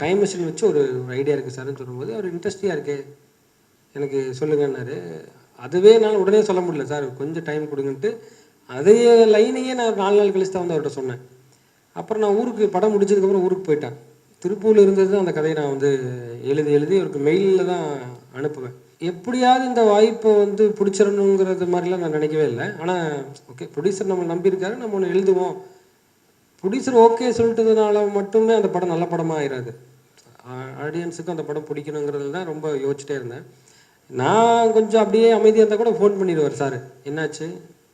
Time machine வச்சு ஒரு idea இருக்குது சார்ன்னு சொல்லும்போது அவர் இன்ட்ரெஸ்டிங்காக இருக்குது எனக்கு சொல்லுங்கன்னாரு. அதுவே நான் உடனே சொல்ல முடியல சார், கொஞ்சம் டைம் கொடுங்கன்ட்டு அதையே லைனையே நான் 4 நாள் கழிச்சு தான் வந்து அவர்கிட்ட சொன்னேன். அப்புறம் நான் ஊருக்கு படம் முடிச்சதுக்கப்புறம் ஊருக்கு போயிட்டேன். திருப்பூரில் இருந்தது தான் அந்த கதையை நான் வந்து எழுதி அவருக்கு மெயிலில் தான் அனுப்புவேன். எப்படியாவது இந்த வாய்ப்பை வந்து பிடிச்சிடணுங்கிறது மாதிரிலாம் நான் நினைக்கவே இல்லை. ஆனால் ஓகே, ப்ரொடியூசர் நம்ம நம்பியிருக்காரு, நம்ம ஒன்று எழுதுவோம். ப்ரொடியூசர் ஓகே சொல்லிட்டதுனால மட்டுமே அந்த படம் நல்ல படமாக ஆயிடாது. ஆடியன்ஸுக்கும் அந்த படம் பிடிக்கணுங்கிறதுல தான் ரொம்ப யோசிச்சுட்டே இருந்தேன். நான் கொஞ்சம் அப்படியே அமைதியாக இருந்தால் கூட ஃபோன் பண்ணிடுவார், சார் என்னாச்சு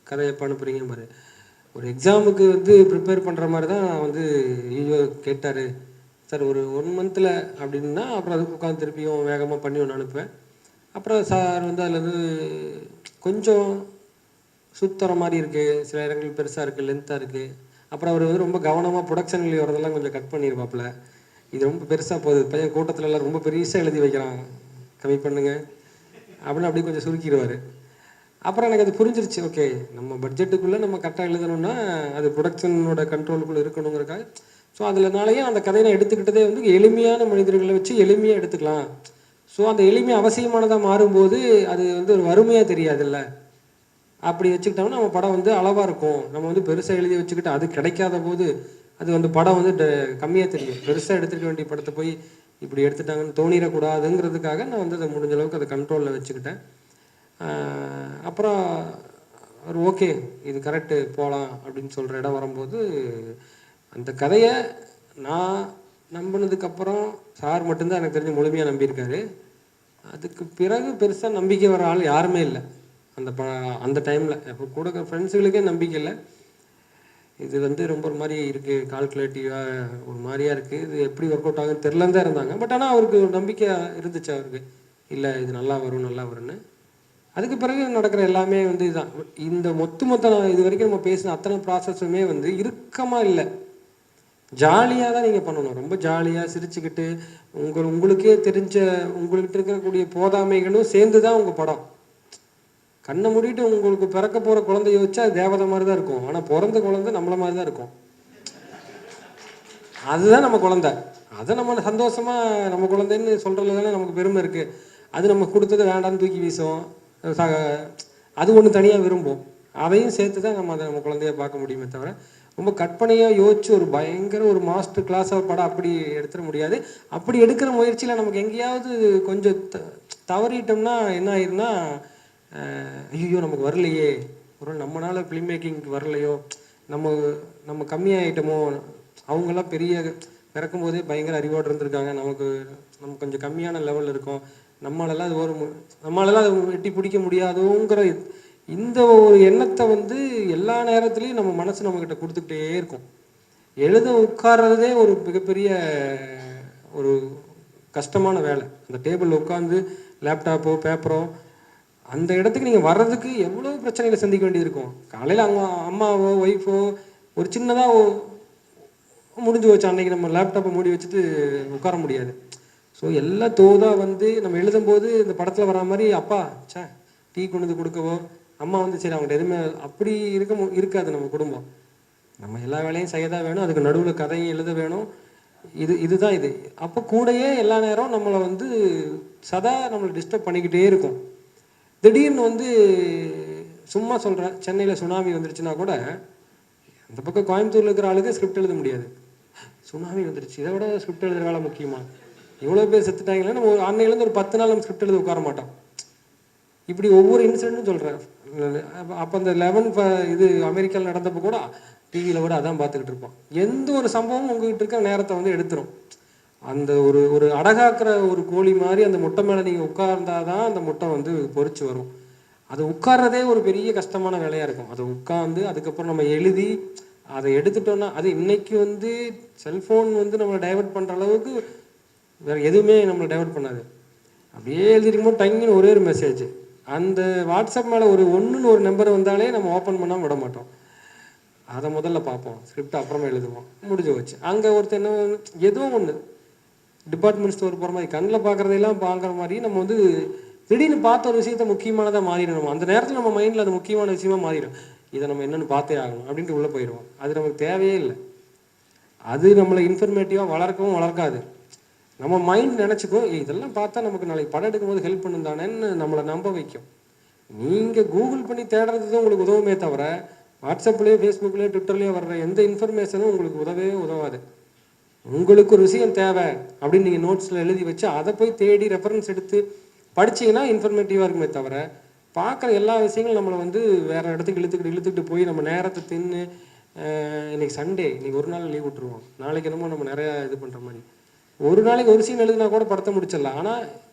கதை எப்போ அனுப்புறீங்க பாரு. ஒரு எக்ஸாமுக்கு வந்து ப்ரிப்பேர் பண்ணுற மாதிரி தான் வந்து ஐயோ கேட்டார் சார் ஒரு 1 மந்தில் அப்படின்னா, அப்புறம் அதுக்கு உட்காந்து திருப்பியும் வேகமாக பண்ணி ஒன்று அனுப்புவேன். அப்புறம் சார் வந்து அதில் வந்து கொஞ்சம் சுற்றுற மாதிரி இருக்குது, சில இடங்கள் பெருசாக இருக்குது, லென்த்தாக இருக்குது. அப்புறம் அவர் வந்து ரொம்ப கவனமாக ப்ரொடக்ஷன்லேயே வரதெல்லாம் கொஞ்சம் கட் பண்ணிடுவாப்புல. இது ரொம்ப பெருசாக போகுது, பையன் கூட்டத்தில் எல்லாம் ரொம்ப பெருசாக எழுதி வைக்கிறான், கம்மி பண்ணுங்க அப்படின்னு அப்படி கொஞ்சம் சுருக்கிடுவார். அப்புறம் எனக்கு அது புரிஞ்சிருச்சு, ஓகே நம்ம பட்ஜெட்டுக்குள்ளே நம்ம கரெக்டாக எழுதணும்னா அது ப்ரொடக்ஷனோட கண்ட்ரோலுக்குள்ளே இருக்கணுங்கிறக்காக. ஸோ அதில்னாலேயே அந்த கதையை நான் எடுத்துக்கிட்டதே வந்து எளிமையான மனிதர்களை வச்சு எளிமையாக எடுத்துக்கலாம். ஸோ அந்த எளிமை அவசியமானதாக மாறும்போது அது வந்து ஒரு வறுமையாக தெரியாதுல்ல. அப்படி வச்சுக்கிட்டோம்னா நம்ம படம் வந்து அளவாக இருக்கும். நம்ம வந்து பெருசாக எழுதி வச்சுக்கிட்டு அது கிடைக்காத போது அது வந்து படம் வந்து கம்மியாக தெரியும். பெருசாக எடுத்துக்க வேண்டிய படத்தை போய் இப்படி எடுத்துட்டாங்கன்னு தோணிடக்கூடாதுங்கிறதுக்காக நான் வந்து அதை முடிஞ்ச அளவுக்கு அதை கண்ட்ரோலில் வச்சுக்கிட்டேன். அப்புறம் ஒரு ஓகே இது கரெக்டு போகலாம் அப்படின்னு சொல்கிற இடம் வரும்போது அந்த கதையை நான் நம்பினதுக்கப்புறம் சார் மட்டும்தான் எனக்கு தெரிஞ்சு முழுமையாக நம்பியிருக்காரு. அதுக்கு பிறகு பெருசாக நம்பிக்கை வர ஆள் யாருமே இல்லை அந்த டைமில். இப்போ கூட ஃப்ரெண்ட்ஸுகளுக்கே நம்பிக்கை இல்லை. இது வந்து ரொம்ப ஒரு மாதிரி இருக்குது, கால்குலேட்டிவாக ஒரு மாதிரியாக இருக்குது, இது எப்படி ஒர்க் அவுட் ஆகுன்னு தெரிலன்னு தான் இருந்தாங்க. பட் ஆனால் அவருக்கு ஒரு நம்பிக்கை இருந்துச்சு அவருக்கு, இல்லை இது நல்லா வரும்னு. அதுக்கு பிறகு நடக்கிற எல்லாமே வந்து இதுதான். இந்த மொத்த இது வரைக்கும் நம்ம பேசின அத்தனை ப்ராசஸுமே வந்து இறுக்கமாக இல்லை, ஜாலியாக தான் நீங்கள் பண்ணணும். ரொம்ப ஜாலியாக சிரிச்சுக்கிட்டு உங்களுக்கே தெரிஞ்ச உங்கள்கிட்ட இருக்கக்கூடிய போதாமைகளும் சேர்ந்து தான் உங்கள் படம். கண்ணை மூடிட்டு உங்களுக்கு பிறக்க போகிற குழந்தைய வச்சா அது தேவதை மாதிரி தான் இருக்கும். ஆனால் பிறந்த குழந்தை நம்மளை மாதிரி தான் இருக்கும். அதுதான் நம்ம குழந்தை. அதை நம்ம சந்தோஷமாக நம்ம குழந்தைன்னு சொல்கிறதுல தானே நமக்கு பெருமை இருக்குது. அது நம்ம கொடுத்தது வேண்டான்னு தூக்கி வீசுவோம், அது ஒன்று தனியாக விரும்பும். அதையும் சேர்த்து தான் நம்ம குழந்தைய பார்க்க முடியுமே தவிர ரொம்ப கற்பனையாக யோசிச்சு ஒரு பயங்கர ஒரு மாஸ்டர் கிளாஸாக படம் அப்படி எடுத்துட முடியாது. அப்படி எடுக்கிற முயற்சியில் நமக்கு எங்கேயாவது கொஞ்சம் தவறிட்டோம்னா என்ன ஆயிருன்னா, ஐயோ நமக்கு வரலையே, ஒரு நம்மளால் ஃபிலிம் மேக்கிங்க்கு வரலையோ, நம்ம கம்மியாகிட்டோமோ, அவங்கெல்லாம் பெரிய பிறக்கும் போதே பயங்கர அறிவோடு இருந்திருக்காங்க, நம்ம கொஞ்சம் கம்மியான லெவலில் இருக்கோம், நம்மளால அது வெட்டி பிடிக்க முடியாதோங்கிற இந்த ஒரு எண்ணத்தை வந்து எல்லா நேரத்துலையும் நம்ம மனசு நம்மக்கிட்ட கொடுத்துக்கிட்டே இருக்கும். எழுத உட்கார்றதே ஒரு மிகப்பெரிய ஒரு கஷ்டமான வேலை. அந்த டேபிளில் உட்காந்து லேப்டாப்போ பேப்பரோ அந்த இடத்துக்கு நீங்கள் வர்றதுக்கு எவ்வளோ பிரச்சனைகளை சந்திக்க வேண்டியது இருக்கும். காலையில் அவங்க அம்மாவோ ஒய்ஃபோ ஒரு சின்னதாக முடிஞ்சு வச்சு அன்றைக்கி நம்ம லேப்டாப்பை மூடி வச்சுட்டு உட்கார முடியாது. ஸோ எல்லாம் தோதாக வந்து நம்ம எழுதும்போது இந்த படத்தில் வரா மாதிரி அப்பா டீ கொண்டு வந்து கொடுக்கவோ, அம்மா வந்து சரி அவங்கள்ட்ட எதுவுமே அப்படி இருக்காது. நம்ம குடும்பம் நம்ம எல்லா வேலையும் செய்ய தான் வேணும், அதுக்கு நடுவில் கதையும் எழுத வேணும். இதுதான் இது. அப்போ கூடயே எல்லா நேரம் நம்மளை வந்து சதா நம்மளை டிஸ்டர்ப் பண்ணிக்கிட்டே இருக்கும். திடீர்னு வந்து சும்மா சொல்கிறேன், சென்னையில் சுனாமி வந்துருச்சுன்னா கூட அந்த பக்கம் கோயம்புத்தூரில் இருக்கிற ஆளுக்கு ஸ்கிரிப்ட் எழுத முடியாது. சுனாமி வந்துருச்சு, இதை விட ஸ்கிரிப்ட் எழுதுகிற வேலை முக்கியமா, இவ்வளோ பேர் செத்துட்டாங்களே, நம்ம அன்னையிலேருந்து ஒரு 10 நாள் நம்ம ஸ்கிரிப்ட் எழுத உட்கார மாட்டோம். இப்படி ஒவ்வொரு இன்சிடென்ட்டும் சொல்கிறேன். அப்போ அந்த 11 இது அமெரிக்காவில் நடந்தப்போ கூட டிவியில் கூட அதான் பார்த்துக்கிட்டு இருப்போம். எந்த ஒரு சம்பவமும் உங்ககிட்ட இருக்க நேரத்தை வந்து எடுத்துரும். அந்த ஒரு அடகாக்கிற ஒரு கோழி மாதிரி அந்த முட்டை மேலே நீங்கள் உட்கார்ந்தாதான் அந்த முட்டை வந்து பொறிச்சு வரும். அது உட்கார்றதே ஒரு பெரிய கஷ்டமான வேலையாக இருக்கும். அதை உட்காந்து அதுக்கப்புறம் நம்ம எழுதி அதை எடுத்துட்டோன்னா, அது இன்னைக்கு வந்து செல்ஃபோன் வந்து நம்மளை டைவெர்ட் பண்ணுற அளவுக்கு வேறு எதுவுமே நம்மளை டைவெர்ட் பண்ணாது. அப்படியே எழுதிருக்கும்போது டங்குன்னு ஒரே ஒரு மெசேஜ், அந்த வாட்ஸ்அப் மேலே ஒரு நம்பர் வந்தாலே நம்ம ஓப்பன் பண்ணாமல் விட மாட்டோம். அதை முதல்ல பார்ப்போம், ஸ்கிரிப்ட் அப்புறமா எழுதுவோம், முடிஞ்சு வச்சு. அங்கே ஒருத்தர் என்ன ஏதோ ஒன்று டிபார்ட்மெண்ட் ஸ்டோர் போகிற மாதிரி கண்ணில் பார்க்குறதையெல்லாம் பார்க்குற மாதிரி நம்ம வந்து திடீர்னு பார்த்த ஒரு விஷயத்த முக்கியமானதாக மாறிடணும். அந்த நேரத்தில் நம்ம மைண்டில் அது முக்கியமான விஷயமா மாறிடும். இதை நம்ம என்னென்னு பார்த்தே ஆகணும் அப்படின்ட்டு உள்ளே போயிடுவோம். அது நமக்கு தேவையே இல்லை. அது நம்மளை இன்ஃபர்மேட்டிவாக வளர்க்கவும் வளர்க்காது. நம்ம மைண்ட் நினச்சிக்கும் இதெல்லாம் பார்த்தா நமக்கு நாளைக்கு படம் எடுக்கும்போது ஹெல்ப் பண்ணும் தானேன்னு நம்மளை நம்ப வைக்கும். நீங்கள் கூகுள் பண்ணி தேடுறது தான் உங்களுக்கு உதவுமே தவிர வாட்ஸ்அப்லேயோ ஃபேஸ்புக்லேயோ ட்விட்டர்லேயோ வர்ற எந்த இன்ஃபர்மேஷனும் உங்களுக்கு உதவவே உதவாது. உங்களுக்கு ஒரு விஷயம் தேவை அப்படின்னு நீங்கள் நோட்ஸில் எழுதி வச்சு அதை போய் தேடி ரெஃபரன்ஸ் எடுத்து படிச்சிங்கன்னா இன்ஃபர்மேட்டிவாக இருக்குமே தவிர பார்க்குற எல்லா விஷயங்களும் நம்மளை வந்து வேறு இடத்துக்கு இழுத்துக்கிட்டு போய் நம்ம நேரத்தை தின்னு இன்றைக்கி சண்டே, இன்றைக்கி ஒரு நாள் லீவ் விட்டுருவோம், நாளைக்கு என்னமோ நம்ம நிறையா இது பண்ணுற மாதிரி ஒரு நாளைக்கு ஒரு சீன் எழுதுனா கூட படத்தை முடிச்சிடலாம். ஆனால்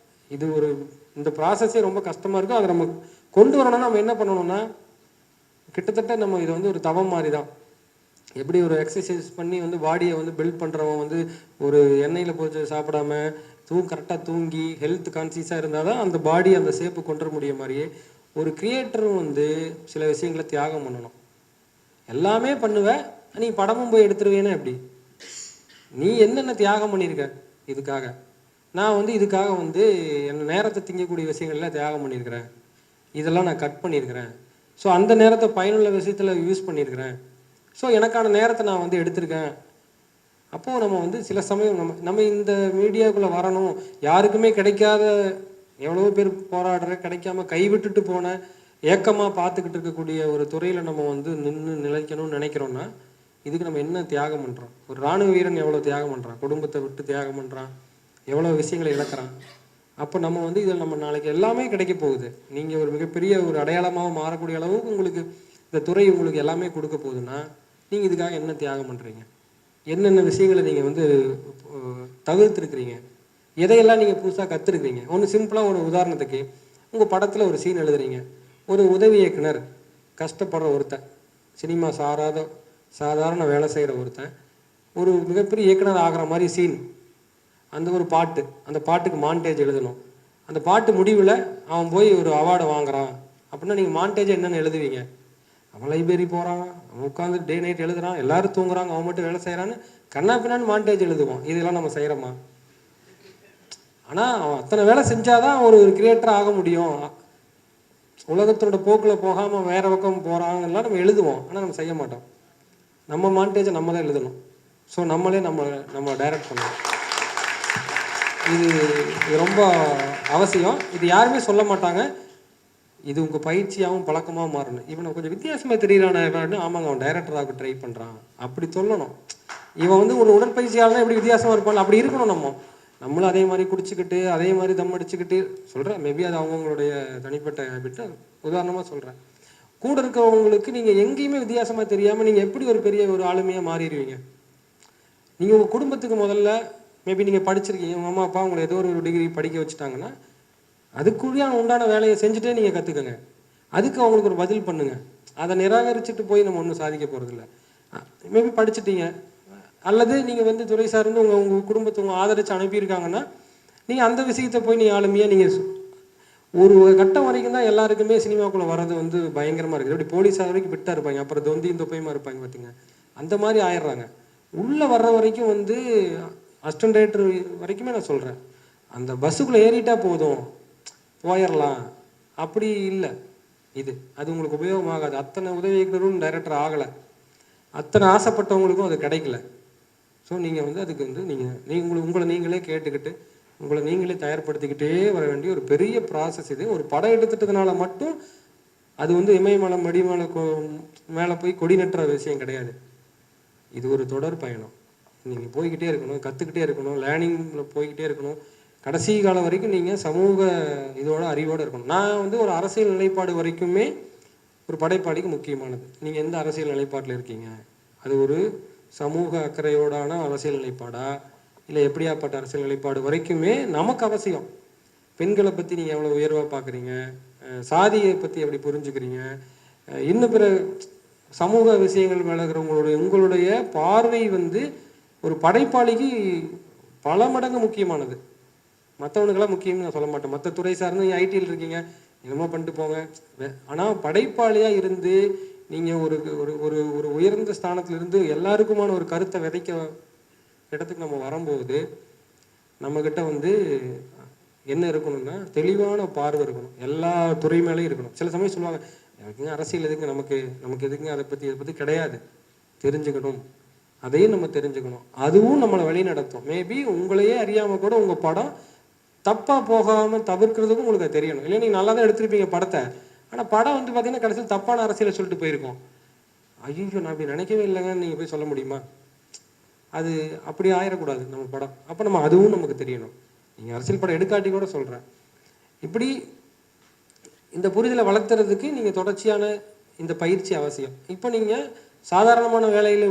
இது இந்த ப்ராசஸே ரொம்ப கஷ்டமாக இருக்கும். அதை நம்ம கொண்டு வரணும்னா நம்ம என்ன பண்ணணும்னா கிட்டத்தட்ட நம்ம இது வந்து ஒரு தவம் மாதிரி தான். எப்படி ஒரு எக்ஸசைஸ் பண்ணி வந்து பாடியை வந்து பில்ட் பண்ணுறவன் வந்து ஒரு எண்ணெயில் போச்சு சாப்பிடாம கரெக்டாக தூங்கி ஹெல்த் கான்சியஸாக இருந்தால் தான் அந்த பாடி அந்த ஷேப்பு கொண்டு வர முடிய மாதிரியே ஒரு கிரியேட்டரும் வந்து சில விஷயங்களை தியாகம் பண்ணணும். எல்லாமே பண்ணுவேன், நீ படமும் போய் எடுத்துருவேன்னு எப்படி? நீ என்னென்ன தியாகம் பண்ணியிருக்க இதுக்காக? நான் வந்து இதுக்காக வந்து என் நேரத்தை திங்கக்கூடிய விஷயங்கள்லாம் தியாகம் பண்ணியிருக்கிறேன், இதெல்லாம் நான் கட் பண்ணியிருக்கிறேன். ஸோ அந்த நேரத்தை பயனுள்ள விஷயத்தில் யூஸ் பண்ணியிருக்கிறேன். ஸோ எனக்கான நேரத்தை நான் வந்து எடுத்திருக்கேன். அப்போது நம்ம வந்து சில சமயம் நம்ம இந்த மீடியாவுக்குள்ளே வரணும், யாருக்குமே கிடைக்காத எவ்வளோ பேர் போராடுற கிடைக்காம கைவிட்டுட்டு போன ஏக்கமாக பார்த்துக்கிட்டு இருக்கக்கூடிய ஒரு துறையில் நம்ம வந்து நிலைக்கணும்னு நினைக்கிறோன்னா இதுக்கு நம்ம என்ன தியாகம் பண்ணுறோம்? ஒரு இராணுவ வீரன் எவ்வளோ தியாகம் பண்ணுறான், குடும்பத்தை விட்டு தியாகம் பண்ணுறான், எவ்வளோ விஷயங்களை இழக்கிறான். அப்போ நம்ம வந்து இதில் நம்ம நாளைக்கு எல்லாமே கிடைக்க போகுது. நீங்கள் ஒரு மிகப்பெரிய ஒரு அடையாளமாக மாறக்கூடிய அளவுக்கு உங்களுக்கு இந்த துறை உங்களுக்கு எல்லாமே கொடுக்க போகுதுன்னா நீங்கள் இதுக்காக என்ன தியாகம் பண்ணுறீங்க? என்னென்ன விஷயங்களை நீங்கள் வந்து தவிர்த்துருக்கிறீங்க? எதையெல்லாம் நீங்கள் புதுசாக கற்றுருக்கிறீங்க? ஒன்று சிம்பிளாக ஒரு உதாரணத்துக்கு உங்கள் படத்தில் ஒரு சீன் எழுதுறீங்க. ஒரு உதவி இயக்குனர் கஷ்டப்படுற ஒருத்தன், சினிமா சாதாரண வேலை செய்கிற ஒருத்தன் ஒரு மிகப்பெரிய இயக்குனர் ஆகிற மாதிரி சீன், அந்த ஒரு பாட்டு, அந்த பாட்டுக்கு மாண்டேஜ் எழுதணும். அந்த பாட்டு முடிவில் அவன் போய் ஒரு அவார்டை வாங்குறான் அப்படின்னா நீங்கள் மாண்டேஜ் என்னென்னு எழுதுவீங்க? அவன் லைப்ரரி போகிறான், அவன் உட்காந்து டே நைட் எழுதுறான், எல்லாரும் தூங்குறாங்க, அவன் மட்டும் வேலை செய்கிறான்னு கண்ணா பின்னான்னு மாண்டேஜ் எழுதுவான். இதெல்லாம் நம்ம செய்கிறோமா? ஆனால் அவன் அத்தனை வேலை செஞ்சாதான் ஒரு கிரியேட்டர் ஆக முடியும். உலகத்தோட போக்கில் போகாமல் வேற பக்கம் போகிறாங்கலாம் நம்ம எழுதுவோம், ஆனால் நம்ம செய்ய மாட்டோம். நம்ம மாண்டேஜை நம்ம தான் எழுதணும். ஸோ நம்மளே நம்ம டைரக்ட் பண்ணணும். இது ரொம்ப அவசியம். இது யாருமே சொல்ல மாட்டாங்க. இது உங்கள் பயிற்சியாகவும் பழக்கமாக மாறணும். இவனை கொஞ்சம் வித்தியாசமாக தெரியுறான, ஆமாங்க அவன் டைரக்டராக ட்ரை பண்ணுறான் அப்படி சொல்லணும். இவன் வந்து ஒரு உடற்பயிற்சியாளனா எப்படி வித்தியாசமாக இருப்பான் அப்படி இருக்கணும். நம்மளும் அதே மாதிரி குடிச்சிக்கிட்டு அதே மாதிரி தம் அடிச்சுக்கிட்டு சொல்கிறேன். மேபி அது அவங்களுடைய தனிப்பட்ட ஹேபிட்டு உதாரணமாக சொல்கிறேன். கூட இருக்கிறவங்களுக்கு நீங்கள் எங்கேயுமே வித்தியாசமாக தெரியாமல் நீங்கள் எப்படி ஒரு பெரிய ஒரு ஆளுமையாக மாறிடுவீங்க? நீங்கள் உங்கள் குடும்பத்துக்கு முதல்ல மேபி நீங்கள் படிச்சிருக்கீங்க, உங்கள் அம்மா அப்பா உங்களை ஏதோ ஒரு டிகிரி படிக்க வச்சுட்டாங்கன்னா அதுக்குள்ளே உண்டான வேலையை செஞ்சுட்டே நீங்கள் கற்றுக்கங்க. அதுக்கு அவங்களுக்கு ஒரு பதில் பண்ணுங்கள். அதை நிராகரிச்சுட்டு போய் நம்ம ஒன்றும் சாதிக்க போகிறதில்ல. மேபி படிச்சுட்டீங்க அல்லது நீங்கள் வந்து துறை சார்ந்து உங்கள் குடும்பத்தை ஆதரித்து அனுப்பியிருக்காங்கன்னா நீங்கள் அந்த விஷயத்தை போய் நீங்கள் ஆளுமையாக நீங்கள் ஒரு கட்டம் வரைக்கும் தான் எல்லாருக்குமே சினிமாக்குள்ளே வர்றது வந்து பயங்கரமாக இருக்குது. அப்படி போலீஸாக வரைக்கும் விட்டா இருப்பாங்க, அப்புறம் தொந்தியும் தொப்பையுமா இருப்பாங்க பார்த்தீங்க, அந்த மாதிரி ஆயிடுறாங்க. உள்ளே வர்ற வரைக்கும் வந்து அசிஸ்டன்ட் டைரக்டர் வரைக்குமே நான் சொல்கிறேன், அந்த பஸ்ஸுக்குள்ளே ஏறிட்டா போதும் போயிடலாம் அப்படி இல்லை. அது உங்களுக்கு உபயோகமாகாது. அத்தனை உதவி இயக்குனரும் டைரக்டர் ஆகலை, அத்தனை ஆசைப்பட்டவங்களுக்கும் அது கிடைக்கல. ஸோ நீங்கள் வந்து அதுக்கு வந்து நீங்கள் உங்களை நீங்களே கேட்டுக்கிட்டு உங்களை நீங்களே தயார்படுத்திக்கிட்டே வர வேண்டிய ஒரு பெரிய ப்ராசஸ் இது. ஒரு படம் எடுத்துட்டதுனால மட்டும் அது வந்து இமயமலை மடிமலை மேலே போய் கொடி நட்டுற விஷயம் கிடையாது. இது ஒரு தொடர் பயணம். நீங்கள் போய்கிட்டே இருக்கணும், கற்றுக்கிட்டே இருக்கணும், லேர்னிங்கில் போய்கிட்டே இருக்கணும். கடைசி காலம் வரைக்கும் நீங்கள் சமூக இதோட அறிவோடு இருக்கணும். நான் வந்து ஒரு அரசியல் நிலைப்பாடு வரைக்குமே ஒரு படைப்பாளிக்கு முக்கியமானது. நீங்கள் எந்த அரசியல் நிலைப்பாட்டில் இருக்கீங்க, அது ஒரு சமூக அக்கறையோடான அரசியல் நிலைப்பாடா இல்லை எப்படியாப்பட்ட அரசியல் நிலைப்பாடு வரைக்குமே நமக்கு அவசியம். பெண்களை பற்றி நீங்கள் எவ்வளோ உயர்வாக பார்க்குறீங்க, சாதியை பற்றி எப்படி புரிஞ்சுக்கிறீங்க, இன்னும் பிற சமூக விஷயங்கள் மேலே உங்களுடைய பார்வை வந்து ஒரு படைப்பாளிக்கு பல மடங்கு முக்கியமானது. மற்றவனுக்கெல்லாம் முக்கியம்னு நான் சொல்ல மாட்டேன். மற்ற துறை சார்ந்து நீங்கள் ஐடியில் இருக்கீங்க, என்னமோ பண்ணிட்டு போங்க. ஆனால் படைப்பாளியாக இருந்து நீங்கள் ஒரு ஒரு ஒரு உயர்ந்த ஸ்தானத்திலிருந்து எல்லாருக்குமான ஒரு கருத்தை விதைக்க இடத்துக்கு நம்ம வரும்போது நம்மக்கிட்ட வந்து என்ன இருக்கணும்னா தெளிவான பார்வை இருக்கணும். எல்லா துறை மேலேயும் இருக்கணும். சில சமயம் சொல்லுவாங்க, எனக்குங்க அரசியல் எதுங்க, நமக்கு எதுங்க, இதை பற்றி கிடையாது, தெரிஞ்சுக்கணும் அதையும் நம்ம தெரிஞ்சுக்கணும். அதுவும் நம்மளை வழி நடத்தும். மேபி உங்களையே அறியாமல் கூட உங்கள் படம் தப்பாக போகாமல் தவிர்க்கிறதுக்கும் உங்களுக்கு அது தெரியணும். இல்லை நீங்கள் நல்லா தான் எடுத்திருப்பீங்க படத்தை, ஆனால் படம் வந்து பார்த்தீங்கன்னா கடைசியில் தப்பான அரசியலை சொல்லிட்டு போயிருக்கோம். ஐயோ நான் அப்படி நினைக்கவே இல்லைங்கன்னு நீங்கள் போய் சொல்ல முடியுமா? அது அப்படி ஆயிடக்கூடாது நம்ம படம். அப்போ நம்ம அதுவும் நமக்கு தெரியணும். நீங்கள் அரசியல் படம் எடுக்காட்டி கூட சொல்கிறேன். இப்படி இந்த புரிதலை வளர்த்துறதுக்கு நீங்கள் தொடர்ச்சியான இந்த பயிற்சி அவசியம். இப்போ நீங்கள் சாதாரணமான வேலையில்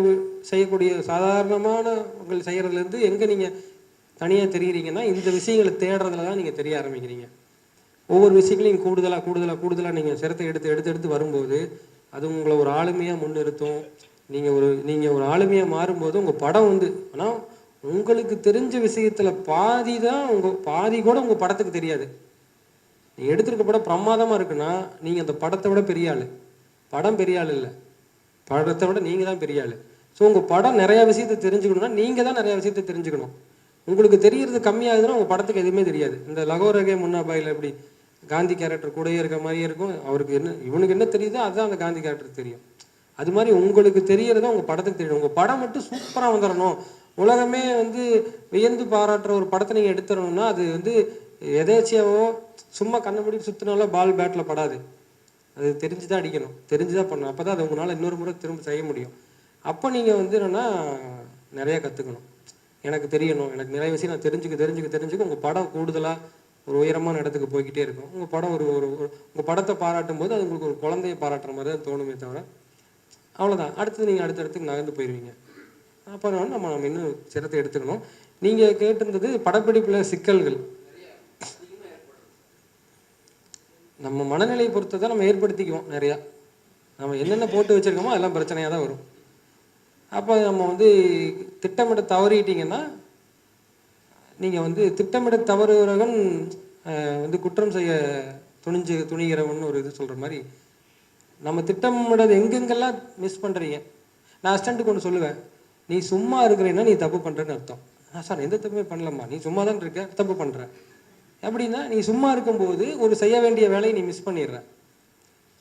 செய்யக்கூடிய சாதாரணமானவங்கள் செய்கிறதுலேருந்து எங்கே நீங்கள் தனியாக தெரிகிறீங்கன்னா இந்த விஷயங்களை தேடுறதுல தான் நீங்கள் தெரிய ஆரம்பிக்கிறீங்க. ஒவ்வொரு விஷயங்களையும் கூடுதலாக நீங்கள் சிரத்தை எடுத்து வரும்போது அது உங்களை ஒரு ஆளுமையாக முன்னிறுத்தும். நீங்கள் ஒரு ஆளுமையாக மாறும்போது உங்கள் படம் வந்து, ஆனால் உங்களுக்கு தெரிஞ்ச விஷயத்தில் பாதி கூட உங்கள் படத்துக்கு தெரியாது. நீங்கள் எடுத்துருக்க படம் பிரமாதமாக இருக்குன்னா நீங்கள் அந்த படத்தை விட பெரிய ஆள். படம் பெரிய ஆள் இல்லை, படத்தை விட நீங்கள் தான் பெரிய ஆள். ஸோ உங்கள் படம் நிறையா விஷயத்தை தெரிஞ்சுக்கணும்னா நீங்கள் தான் நிறையா விஷயத்தை தெரிஞ்சுக்கணும். உங்களுக்கு தெரியறது கம்மியாகுதுன்னா உங்கள் படத்துக்கு எதுவுமே தெரியாது. இந்த லகோரகே முன்னாபாயில் எப்படி காந்தி கேரக்டர் கூடயே இருக்க மாதிரியே இருக்கும். அவருக்கு இவனுக்கு என்ன தெரியுதோ அதுதான் அந்த காந்தி கேரக்டர் தெரியும். அது மாதிரி உங்களுக்கு தெரியறதா உங்கள் படத்துக்கு தெரியும். உங்கள் படம் மட்டும் சூப்பராக வந்துடணும், உலகமே வந்து வியந்து பாராட்டுற ஒரு படத்தை நீங்கள் எடுத்துடணும்னா அது வந்து எதேச்சியாவோ சும்மா கண்ணை மூடி சுற்றினாலும் பால் பேட்டில் படாது. அது தெரிஞ்சு தான் அடிக்கணும், தெரிஞ்சு தான் பண்ணணும். அப்போ தான் அது உங்களால் இன்னொரு முறை திரும்ப செய்ய முடியும். அப்போ நீங்கள் வந்து என்னென்னா நிறையா கற்றுக்கணும். எனக்கு தெரியணும், எனக்கு நிறைய விஷயம் நான் தெரிஞ்சுக்க உங்கள் படம் கூடுதலாக ஒரு உயரமான இடத்துக்கு போய்கிட்டே இருக்கும். உங்கள் படம் உங்கள் படத்தை பாராட்டும் போது அது உங்களுக்கு ஒரு குழந்தைய பாராட்டுற மாதிரி தான் தோணுமே தவிர அவ்வளோதான். அடுத்தது நீங்கள் அடுத்தடுத்துக்கு நகர்ந்து போயிடுவீங்க. அப்புறம் நம்ம இன்னும் சிரத்தை எடுத்துக்கணும். நீங்கள் கேட்டிருந்தது படப்பிடிப்பில் சிக்கல்கள். நம்ம மனநிலையை பொறுத்து தான் நம்ம ஏற்படுத்திக்குவோம். நிறையா நம்ம என்னென்ன போட்டு வச்சுருக்கோமோ அதெல்லாம் பிரச்சனையாக தான் வரும். அப்போ நம்ம வந்து திட்டமிட தவறிட்டீங்கன்னா, நீங்கள் வந்து திட்டமிட தவறுகிறவன் வந்து குற்றம் செய்ய துணிகிறவன் ஒரு இது சொல்கிற மாதிரி, நம்ம திட்டமிடது எங்கெங்கெல்லாம் மிஸ் பண்ணுறீங்க. நான் அசிஸ்டண்ட்டுக்கு ஒன்று சொல்லுவேன், நீ சும்மா இருக்கிறேன்னா நீ தப்பு பண்ணுறேன்னு அர்த்தம். சார் எந்த தப்புமே பண்ணலம்மா, நீ சும்மா தான் இருக்க, தப்பு பண்ணுற. எப்படின்னா நீ சும்மா இருக்கும்போது ஒரு செய்ய வேண்டிய வேலையை நீ மிஸ் பண்ணிடுற.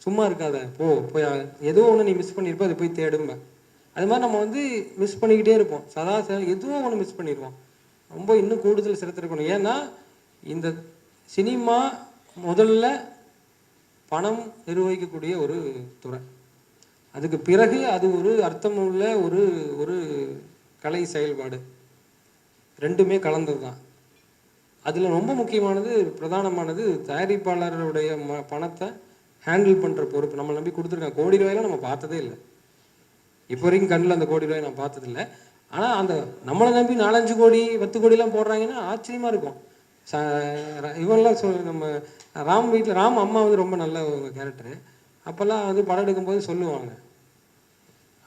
சும்மா இருக்காத, போய் ஏதோ ஒன்று நீ மிஸ் பண்ணியிருப்ப, அதை போய் தேடும்ப. அது மாதிரி நம்ம வந்து மிஸ் பண்ணிக்கிட்டே இருப்போம். எதுவோ ஒன்று மிஸ் பண்ணிடுவோம். ரொம்ப இன்னும் கூடுதல் சிரத்திருக்கணும். ஏன்னா இந்த சினிமா முதல்ல பணம் நிர்வகிக்கக்கூடிய ஒரு துறை. அதுக்கு பிறகு அது ஒரு அர்த்தமுள்ள ஒரு கலை செயல்பாடு. ரெண்டுமே கலந்தது தான். அதில் ரொம்ப முக்கியமானது, பிரதானமானது தயாரிப்பாளருடைய பணத்தை ஹேண்டில் பண்ணுற பொறுப்பு நம்மளை நம்பி கொடுத்துருக்காங்க. கோடி ரூபாயெல்லாம் நம்ம பார்த்ததே இல்லை. இப்போ வரைக்கும் கண்ணில் அந்த கோடி ரூபாய் நான் பார்த்ததில்லை. ஆனால் அந்த நம்மளை நம்பி 4-5 கோடி 10 கோடிலாம் போடுறாங்கன்னா ஆச்சரியமாக இருக்கும். இவெல்லாம் நம்ம ராம் வீட்டில் ராம் அம்மா வந்து ரொம்ப நல்ல ஒரு கேரக்டரு. அப்போல்லாம் வந்து படம் எடுக்கும்போது சொல்லுவாங்க,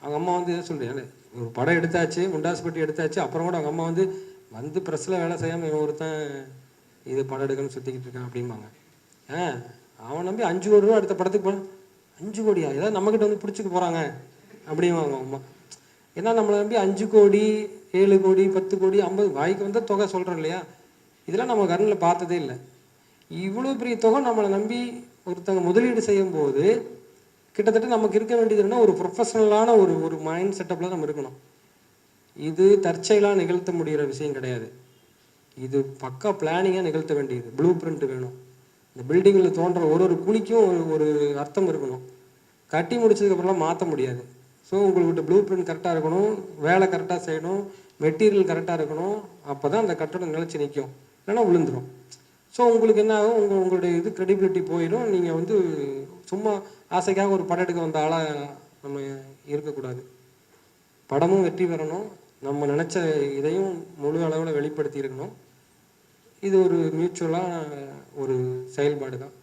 அவங்க அம்மா வந்து எதை சொல்கிறேன், ஒரு படம் எடுத்தாச்சு, முண்டாசுப்பட்டி எடுத்தாச்சு, அப்புறம் கூட அவங்க அம்மா வந்து ப்ரெஸ்ஸில் வேலை செய்யாமல் இவன் ஒருத்தன் இது படம் எடுக்கணும்னு சுற்றிக்கிட்டு இருக்கான் அப்படிம்பாங்க. அவன் நம்பி 5 கோடி ரூபா அடுத்த படத்துக்கு போன 5 கோடியா, ஏதாவது நம்மக்கிட்ட வந்து பிடிச்சிக்க போகிறாங்க அப்படிம்பாங்க அம்மா. ஏன்னா நம்மளை நம்பி 5 கோடி 7 கோடி 10 கோடி 50 வாய்க்கு வந்த தொகை சொல்கிறோம் இல்லையா, இதெல்லாம் நம்ம கண்ணில் பார்த்ததே இல்லை. இவ்வளோ பெரிய தொகை நம்மளை நம்பி ஒருத்தங்க முதலீடு செய்யும்போது கிட்டத்தட்ட நமக்கு இருக்க வேண்டியதுன்னா ஒரு ப்ரொஃபஷனலான ஒரு மைண்ட் செட்டப்பில் நம்ம இருக்கணும். இது தற்செயலாக நிகழ்த்த முடிகிற விஷயம் கிடையாது. இது பக்கா பிளானிங்காக நிகழ்த்த வேண்டியது. ப்ளூ பிரிண்ட் வேணும். இந்த பில்டிங்கில் தோன்ற ஒரு குழிக்கும் ஒரு அர்த்தம் இருக்கணும். கட்டி முடிச்சதுக்கப்புறம்லாம் மாற்ற முடியாது. ஸோ உங்கள்கிட்ட ப்ளூ பிரிண்ட் கரெக்டாக இருக்கணும், வேலை கரெக்டாக செய்யணும், மெட்டீரியல் கரெக்டாக இருக்கணும். அப்போ தான் அந்த கட்டடம் நிலச்சி நிற்கும், இல்லைன்னா விழுந்துடும். ஸோ உங்களுக்கு என்ன ஆகும், உங்களுடைய இது க்ரெடிபிலிட்டி போயிடும். நீங்கள் வந்து சும்மா ஆசைக்காக ஒரு படம் எடுக்க வந்த ஆளாக நம்ம இருக்கக்கூடாது. படமும் வெற்றி பெறணும், நம்ம நினச்ச இதையும் முழு அளவில் வெளிப்படுத்தி இருக்கணும். இது ஒரு மியூச்சுவலாக ஒரு செயல்பாடு தான்.